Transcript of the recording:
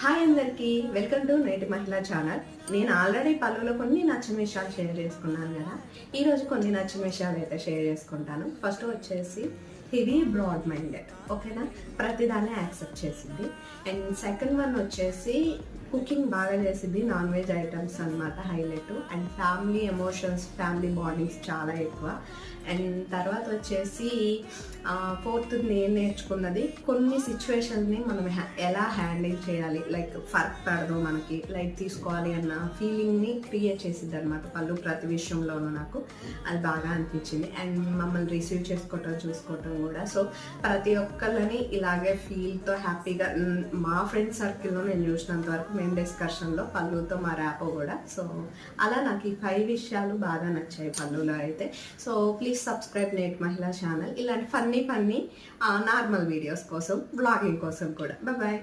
Hi అందరికీ, welcome to నేటి మహిళా ఛానల్. నేను ఆల్రెడీ పళ్ళులో కొన్ని నచ్చిన విషయాలు షేర్ చేసుకున్నాను కదా. ఈరోజు కొన్ని నచ్చిన విషయాలు అయితే షేర్ చేసుకుంటాను. ఫస్ట్ వచ్చేసి ఇది బ్రాడ్ మైండెడ్, ఓకేనా, ప్రతిదాన్ని యాక్సెప్ట్ చేసింది. అండ్ సెకండ్ వన్ వచ్చేసి కుకింగ్ బాగా చేసింది, నాన్ వెజ్ ఐటమ్స్ అనమాట highlight. And family emotions, family bondings చాలా ఎక్కువ. అండ్ తర్వాత వచ్చేసి ఫోర్త్ నేను నేర్చుకున్నది కొన్ని సిచ్యువేషన్స్ని మనం ఎలా హ్యాండిల్ చేయాలి, లైక్ ఫర్క్ పడదు, మనకి లైట్ తీసుకోవాలి అన్న ఫీలింగ్ని క్రియేట్ చేసింది అనమాట పళ్ళు ప్రతి విషయంలోనూ. నాకు అది బాగా అనిపించింది. అండ్ మమ్మల్ని రిసీవ్ చేసుకోవటం చూసుకోవటం కూడా. సో ప్రతి ఒక్కళ్ళని ఇలాగే ఫీల్తో హ్యాపీగా, మా ఫ్రెండ్ సర్కిల్లో నేను చూసినంత వరకు మేము డిస్కషన్లో పళ్ళుతో మా ర్యాపో కూడా. సో అలా నాకు ఈ 5 విషయాలు బాగా నచ్చాయి పళ్ళులో అయితే. సో ప్లీజ్ సబ్స్క్రైబ్ నేటి మహిళా ఛానల్ ఇలాంటి ఫన్నీ నార్మల్ వీడియోస్ కోసం, బ్లాగింగ్ కోసం కూడా. బాయ్.